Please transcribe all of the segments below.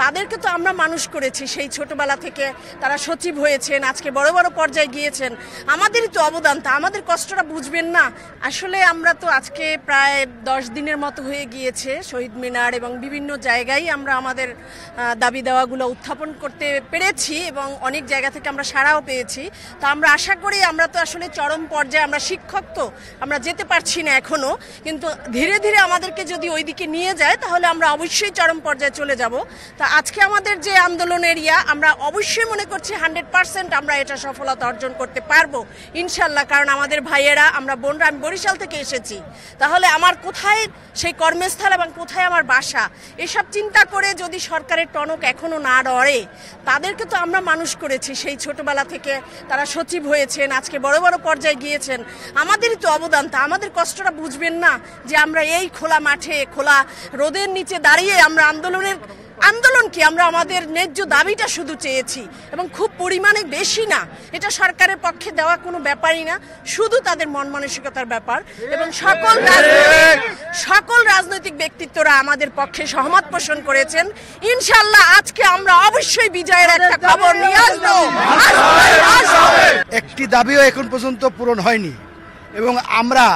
তাদেরকে তো আমরা মানুষ করেছি সেই ছোটবেলা থেকে, তারা সচিব হয়েছেন, আজকে বড় বড় পর্যায়ে গিয়েছেন, আমাদেরই তো অবদান, তা আমাদের কষ্টটা বুঝবেন না? আসলে আমরা তো আজকে প্রায় 10 দিনের মতো হয়ে গিয়েছে শহীদ মিনার এবং বিভিন্ন জায়গায় আমরা আমাদের দাবি দেওয়াগুলো উত্থাপন করতে পেরেছি এবং অনেক জায়গা থেকে আমরা সাড়াও পেয়েছি। তা আমরা আশা করি, আমরা তো আসলে চরম পর্যায়ে, আমরা শিক্ষক তো আমরা যেতে পারছি না এখনো, কিন্তু ধীরে ধীরে আমাদেরকে যদি ওইদিকে নিয়ে যায় তাহলে আমরা অবশ্যই চরম পর্যায়ে চলে যাব। তা আজকে আমাদের যে আন্দোলনের আমরা অবশ্যই মনে করছি 100% আমরা এটা সফলতা অর্জন করতে পারবো ইনশাল্লাহ। কারণ আমাদের ভাইয়েরা, আমরা বোনরা, আমি বরিশাল থেকে এসেছি, তাহলে আমার কোথায় সেই কর্মস্থল এবং কোথায় আমার বাসা, এসব চিন্তা করে যদি সরকারের টনক এখনো না ডরে, তাদেরকে তো আমরা মানুষ করেছি সেই ছোটবেলা থেকে, তারা সচিব হয়েছেন, আজকে বড় বড় পর্যায়ে গিয়েছেন, আমাদেরই তো অবদান, তা আমাদের কষ্টটা বুঝবেন না? যে আমরা এই খোলা মাঠে, খোলা রোদের নিচে দাঁড়িয়ে আমরা আন্দোলন কি, আমরা আমাদের ন্যায্য দাবিটা শুধু চেয়েছি এবং খুব পরিমাণে বেশি না, এটা সরকারের পক্ষে দেওয়া কোনো ব্যাপারই না, শুধু তাদের মন মানসিকতার ব্যাপার। এবং সকল রাজনৈতিক ব্যক্তিত্বরা আমাদের পক্ষে সহমত পোষণ করেছেন। ইনশাল্লাহ আজকে আমরা অবশ্যই বিজয়ের একটা খবর নিয়ে আসবো। একটি দাবিও এখন পর্যন্ত পূরণ হয়নি এবং আমরা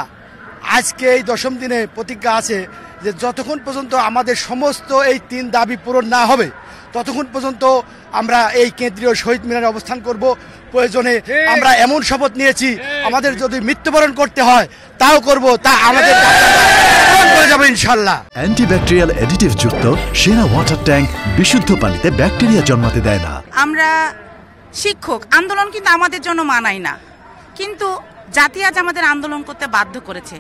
আজকে এই 10ম দিনে প্রতিজ্ঞা আছে যে যতক্ষণ পর্যন্ত আমাদের সমস্ত এই 3 দাবি পূরণ না হবে ততক্ষণ পর্যন্ত আমরা এই কেন্দ্রীয় শহীদ মিনারে অবস্থান করব। প্রয়োজনে আমরা এমন শপথ নিয়েছি, আমাদের যদি মৃত্যুবরণ করতে হয় তাও করব, তা আমাদের পূরণ করে যাবো ইনশাল্লাহ। অ্যান্টিব্যাকটেরিয়াল অ্যাডিটিভ যুক্ত সেরা ওয়াটার ট্যাঙ্ক বিশুদ্ধ পানিতে ব্যাকটেরিয়া জন্মাতে দেয় না। আমরা শিক্ষক, আন্দোলন কিন্তু আমাদের জন্য মানায় না, কিন্তু জাতি আজ আমাদের আন্দোলন করতে বাধ্য করেছে।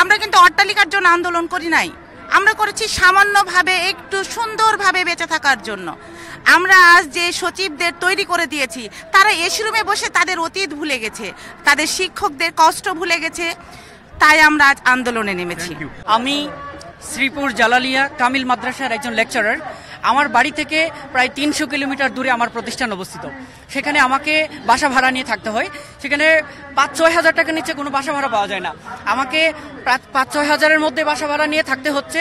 আমরা কিন্তু অট্টালিকার জন্য আন্দোলন করি নাই, আমরা করেছি সামান্যভাবে, একটু সুন্দরভাবে বেঁচে থাকার জন্য। আমরা আজ যে সচিবদের তৈরি করে দিয়েছি, তারা এসি রুমে বসে তাদের অতীত ভুলে গেছে, তাদের শিক্ষকদের কষ্ট ভুলে গেছে, তাই আমরা আজ আন্দোলনে নেমেছি। আমি শ্রীপুর জালালিয়া কামিল মাদ্রাসার একজন লেকচারার। আমার বাড়ি থেকে প্রায় 300 কিলোমিটার দূরে আমার প্রতিষ্ঠান অবস্থিত। সেখানে আমাকে বাসা ভাড়া নিয়ে থাকতে হয়। সেখানে 5-6 হাজার টাকার নিচে কোনো বাসা ভাড়া পাওয়া যায় না। আমাকে 5-6 হাজারের মধ্যে বাসা ভাড়া নিয়ে থাকতে হচ্ছে,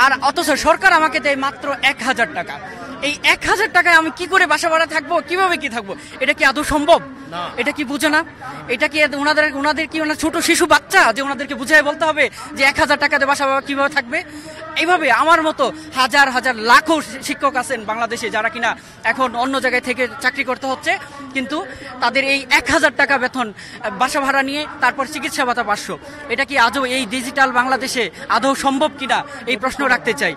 আর অথচ সরকার আমাকে দেয় মাত্র 1000 টাকা। এই 1000 টাকায় আমি কি করে বাসা ভাড়া থাকবো, কিভাবে কি থাকবো? এটা কি আদৌ সম্ভব? এটা কি বুঝে না? এটা কি ওনাদের কি ছোট শিশু বাচ্চা যে ওনাদেরকে বুঝায় বলতে হবে যে 1000 টাকাতে বাসা কিভাবে থাকবে? এইভাবে আমার মতো হাজার হাজার লাখো শিক্ষক আছেন বাংলাদেশে যারা কিনা এখন অন্য জায়গায় থেকে চাকরি করতে হচ্ছে, কিন্তু তাদের এই 1000 টাকা বেতন, বাসা ভাড়া নিয়ে তারপর চিকিৎসা ভাতা 500। এটা কি আদৌ এই ডিজিটাল বাংলাদেশে আদৌ সম্ভব কিনা এই প্রশ্ন রাখতে চাই।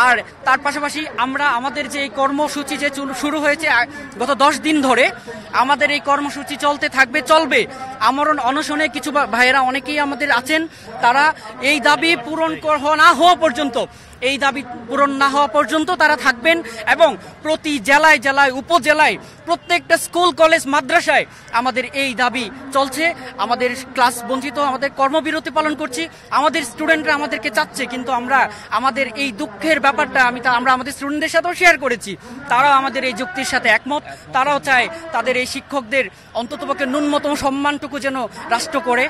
আর তার পাশাপাশি আমরা আমাদের যে এই কর্মসূচি যে শুরু হয়েছে গত 10 দিন ধরে, আমাদের এই কর্মসূচি চলতে থাকবে, চলবে। আমরণ অনশনে কিছু ভাইয়েরা অনেকেই আমাদের আছেন, তারা এই দাবি পূরণ না হওয়া পর্যন্ত, এই দাবি পূরণ না হওয়া পর্যন্ত তারা থাকবেন এবং প্রতি জেলায় জেলায় উপজেলায় প্রত্যেকটা স্কুল কলেজ মাদ্রাসায় আমাদের এই দাবি চলছে। আমাদের ক্লাস বঞ্চিত, আমাদের কর্মবিরতি পালন করছি, আমাদের স্টুডেন্টরা আমাদেরকে চাচ্ছে, কিন্তু আমরা আমাদের এই দুঃখের ব্যাপারটা আমরা আমাদের স্টুডেন্টদের সাথেও শেয়ার করেছি। তারাও আমাদের এই যুক্তির সাথে একমত। তারাও চায় তাদের এই শিক্ষকদের অন্ততপক্ষে ন্যূনতম সম্মানটুকু যেন রাষ্ট্র করে।